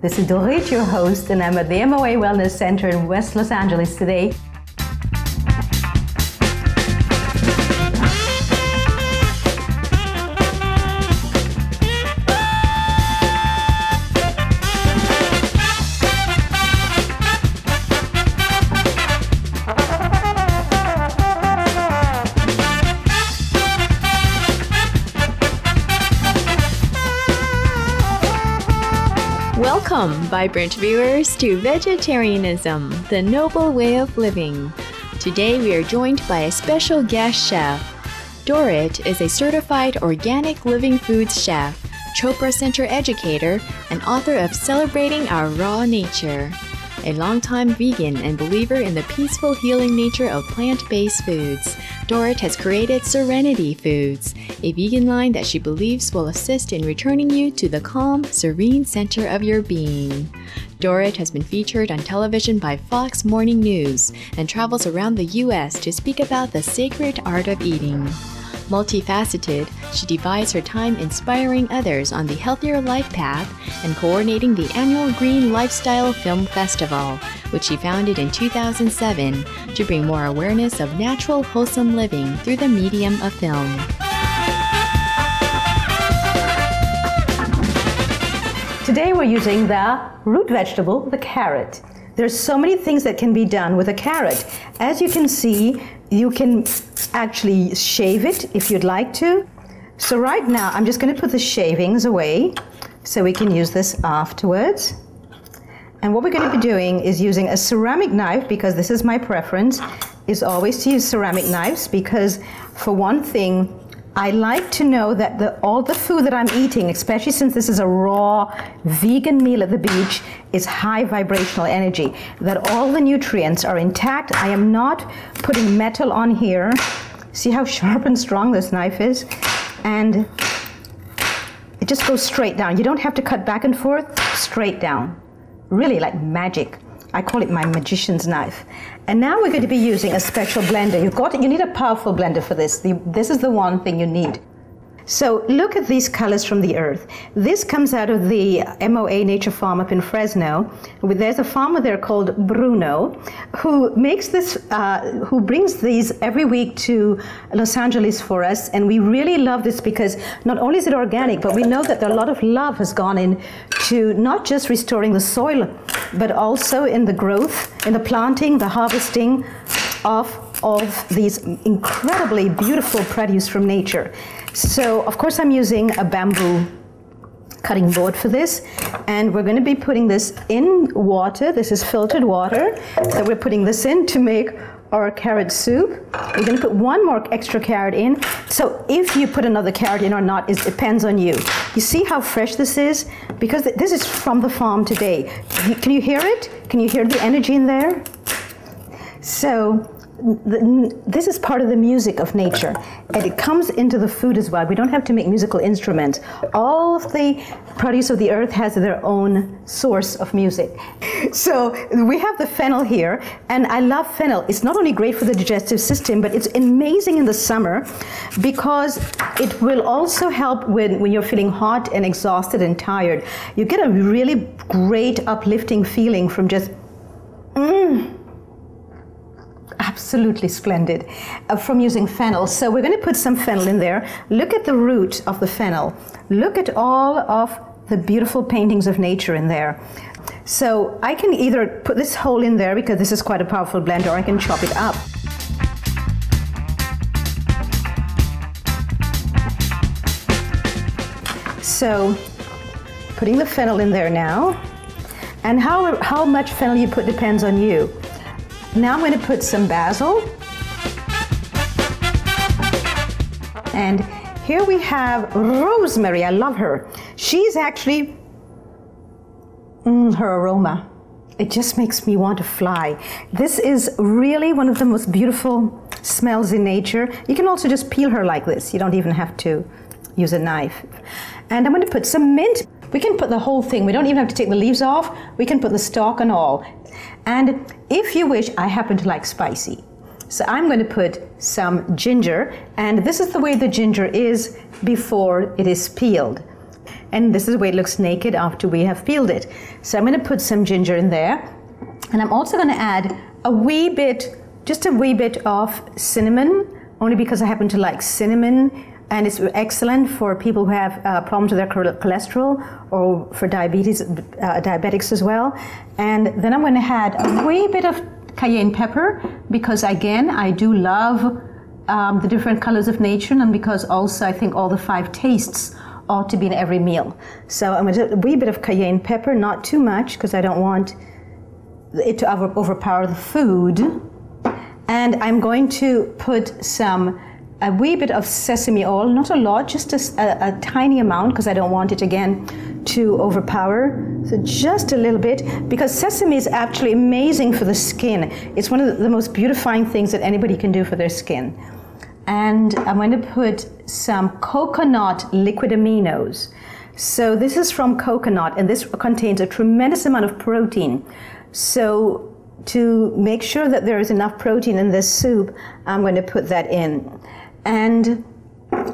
This is Dorit, your host, and I'm at the MOA Wellness Center in West Los Angeles today. Welcome, vibrant viewers, to Vegetarianism, the Noble Way of Living. Today we are joined by a special guest chef. Dorit is a certified organic living foods chef, Chopra Center educator, and author of Celebrating Our Raw Nature. A longtime vegan and believer in the peaceful healing nature of plant-based foods, Dorit has created Serenity Foods, a vegan line that she believes will assist in returning you to the calm, serene center of your being. Dorit has been featured on television by Fox Morning News and travels around the U.S. to speak about the sacred art of eating. Multifaceted, she divides her time inspiring others on the healthier life path and coordinating the annual Green Lifestyle Film Festival, which she founded in 2007 to bring more awareness of natural, wholesome living through the medium of film. Today we're using the root vegetable, the carrot. There's so many things that can be done with a carrot. As you can see, you can actually shave it if you'd like to. So right now, I'm just going to put the shavings away so we can use this afterwards. And what we're going to be doing is using a ceramic knife, because this is my preference, is always to use ceramic knives, because for one thing, I like to know that all the food that I'm eating, especially since this is a raw vegan meal at the beach, is high vibrational energy, that all the nutrients are intact. I am not putting metal on here. See how sharp and strong this knife is? And it just goes straight down. You don't have to cut back and forth, straight down. Really like magic. I call it my magician's knife. And now we're going to be using a special blender. You need a powerful blender for this. This is the one thing you need. So look at these colors from the earth. This comes out of the MOA Nature Farm up in Fresno. There's a farmer there called Bruno who makes this, who brings these every week to Los Angeles for us. And we really love this because not only is it organic, but we know that a lot of love has gone into not just restoring the soil, but also in the growth, in the planting, the harvesting of these incredibly beautiful produce from nature. So, of course, I'm using a bamboo cutting board for this, and we're going to be putting this in water. This is filtered water that we're putting this in to make our carrot soup. We're going to put one more extra carrot in. So if you put another carrot in or not, it depends on you. You see how fresh this is? Because this is from the farm today. Can you hear it? Can you hear the energy in there? So this is part of the music of nature, and it comes into the food as well. We don't have to make musical instruments. All of the produce of the earth has their own source of music. So we have the fennel here, and I love fennel. It's not only great for the digestive system, but it's amazing in the summer because it will also help when you're feeling hot and exhausted and tired. You get a really great uplifting feeling from just absolutely splendid from using fennel. So we're going to put some fennel in there. Look at the root of the fennel. Look at all of the beautiful paintings of nature in there. So I can either put this whole in there because this is quite a powerful blender, or I can chop it up. So putting the fennel in there now, and how much fennel you put depends on you. Now I'm going to put some basil. And here we have rosemary. I love her. She's actually, her aroma, it just makes me want to fly. This is really one of the most beautiful smells in nature. You can also just peel her like this. You don't even have to use a knife. And I'm going to put some mint. We can put the whole thing. We don't even have to take the leaves off. We can put the stalk and all. And if you wish, I happen to like spicy. So I'm going to put some ginger, and this is the way the ginger is before it is peeled. and this is the way it looks naked after we have peeled it. So I'm going to put some ginger in there, and I'm also going to add a wee bit, just a wee bit of cinnamon, only because I happen to like cinnamon, and it's excellent for people who have problems with their cholesterol, or for diabetics as well. And then I'm going to add a wee bit of cayenne pepper, because again, I do love the different colors of nature, and because also I think all the 5 tastes ought to be in every meal. So I'm going to do a wee bit of cayenne pepper, not too much, because I don't want it to overpower the food. And I'm going to put a wee bit of sesame oil, not a lot, just a tiny amount, because I don't want it again to overpower. So just a little bit, because sesame is actually amazing for the skin. It's one of the most beautifying things that anybody can do for their skin. And I'm going to put some coconut liquid aminos. So this is from coconut, and this contains a tremendous amount of protein. So to make sure that there is enough protein in this soup, I'm going to put that in. And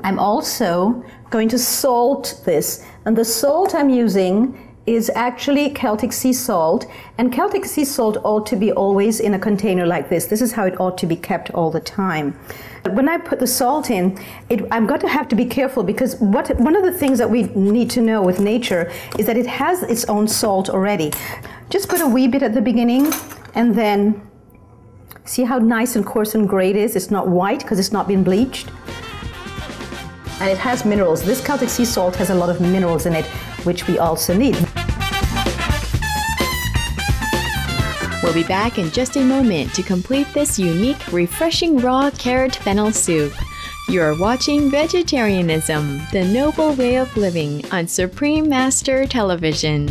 I'm also going to salt this. And the salt I'm using is actually Celtic sea salt. And Celtic sea salt ought to be always in a container like this. This is how it ought to be kept all the time. When I put the salt in, I'm going to have to be careful, because one of the things that we need to know with nature is that it has its own salt already. Just put a wee bit at the beginning, and then see how nice and coarse and gray it is. It's not white because it's not been bleached. And it has minerals. This Celtic sea salt has a lot of minerals in it, which we also need. We'll be back in just a moment to complete this unique, refreshing raw carrot fennel soup. You're watching Vegetarianism, the Noble Way of Living on Supreme Master Television.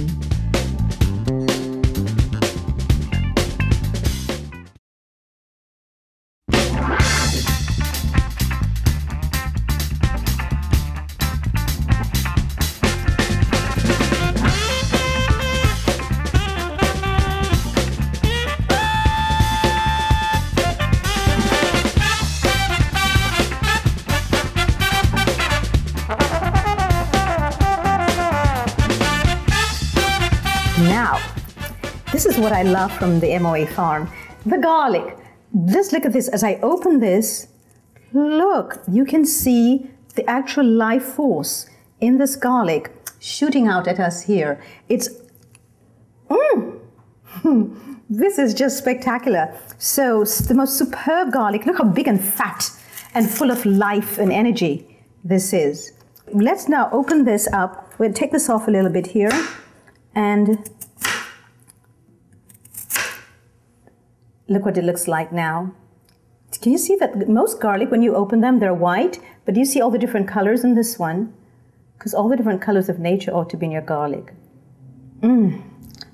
Now, this is what I love from the MOA farm. The garlic. Just look at this. As I open this, look, you can see the actual life force in this garlic shooting out at us here. It's, this is just spectacular. So the most superb garlic. Look how big and fat and full of life and energy this is. Let's now open this up. We'll take this off a little bit here. And look what it looks like now. Can you see that most garlic, when you open them, they're white, but do you see all the different colors in this one? Because all the different colors of nature ought to be in your garlic.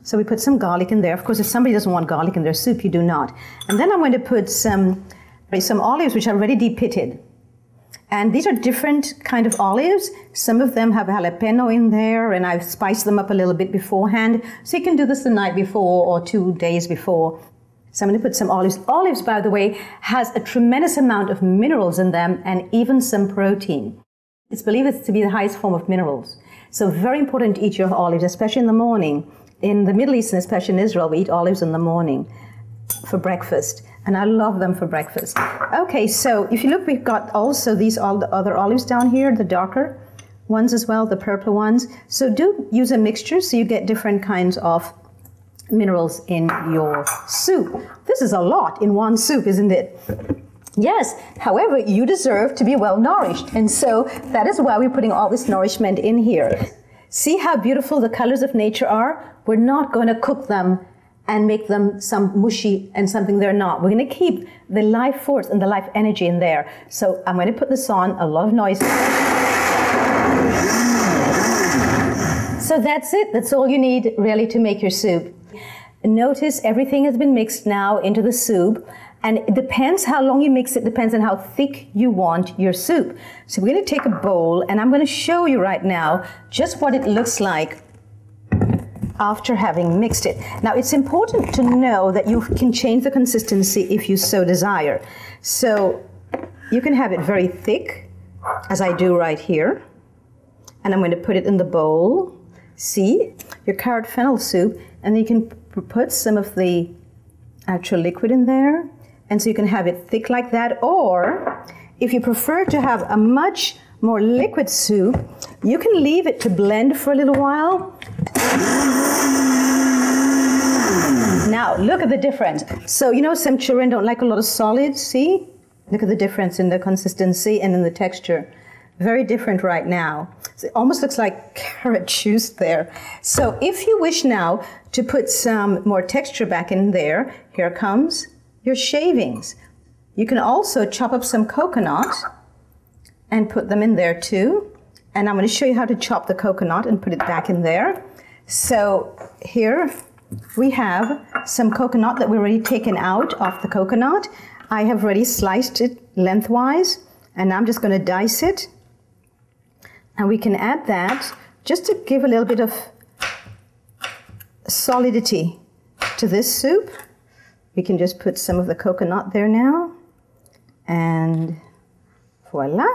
So we put some garlic in there. Of course, if somebody doesn't want garlic in their soup, you do not. And then I'm going to put some olives, which are already de-pitted. And these are different kind of olives. Some of them have jalapeno in there, and I've spiced them up a little bit beforehand. So you can do this the night before or 2 days before. So I'm going to put some olives. Olives, by the way, has a tremendous amount of minerals in them, and even some protein. It's believed to be the highest form of minerals. So very important to eat your olives, especially in the morning. In the Middle East, and especially in Israel, we eat olives in the morning for breakfast. And I love them for breakfast. Okay, so if you look, we've got also these other olives down here, the darker ones as well, the purple ones. So do use a mixture so you get different kinds of minerals in your soup. This is a lot in one soup, isn't it? Yes, however, you deserve to be well nourished. And so that is why we're putting all this nourishment in here. See how beautiful the colors of nature are? We're not going to cook them and make them some mushy and something they're not. We're going to keep the life force and the life energy in there. So I'm going to put this on, a lot of noise. So that's it. That's all you need really to make your soup. Notice everything has been mixed now into the soup. And it depends how long you mix it, depends on how thick you want your soup. So we're going to take a bowl, and I'm going to show you right now just what it looks like after having mixed it. Now, it's important to know that you can change the consistency if you so desire. So you can have it very thick, as I do right here. and I'm going to put it in the bowl. See, your carrot fennel soup, and you can put some of the actual liquid in there, and so you can have it thick like that, or if you prefer to have a much more liquid soup, you can leave it to blend for a little while. Now, look at the difference. So, you know, some children don't like a lot of solids, see? Look at the difference in the consistency and in the texture. Very different right now. So it almost looks like carrot juice there. So if you wish now to put some more texture back in there, here comes your shavings. You can also chop up some coconut and put them in there too. And I'm going to show you how to chop the coconut and put it back in there. So here we have some coconut that we've already taken out of the coconut. I have already sliced it lengthwise, and I'm just going to dice it. And we can add that just to give a little bit of solidity to this soup. We can just put some of the coconut there now. And voila,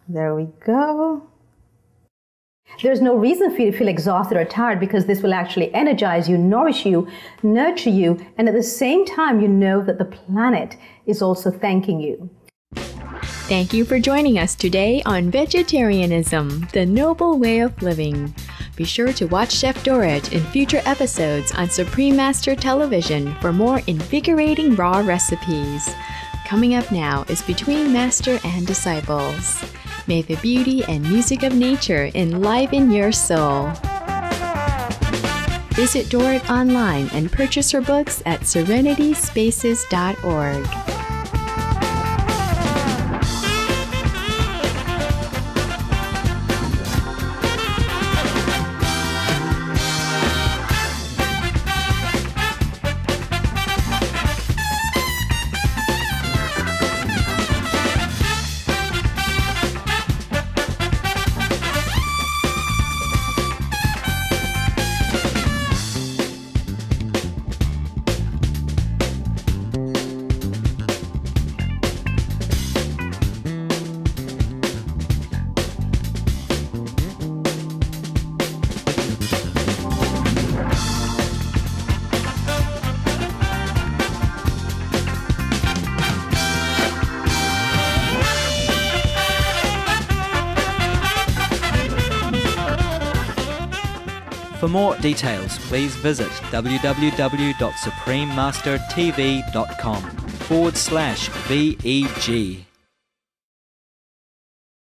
there we go. There's no reason for you to feel exhausted or tired, because this will actually energize you, nourish you, nurture you, and at the same time you know that the planet is also thanking you. Thank you for joining us today on Vegetarianism, the Noble Way of Living. Be sure to watch Chef Dorit in future episodes on Supreme Master Television for more invigorating raw recipes. Coming up now is Between Master and Disciples. May the beauty and music of nature enliven your soul. Visit Dorit online and purchase her books at serenityspaces.org. For more details, please visit www.suprememastertv.com/VEG.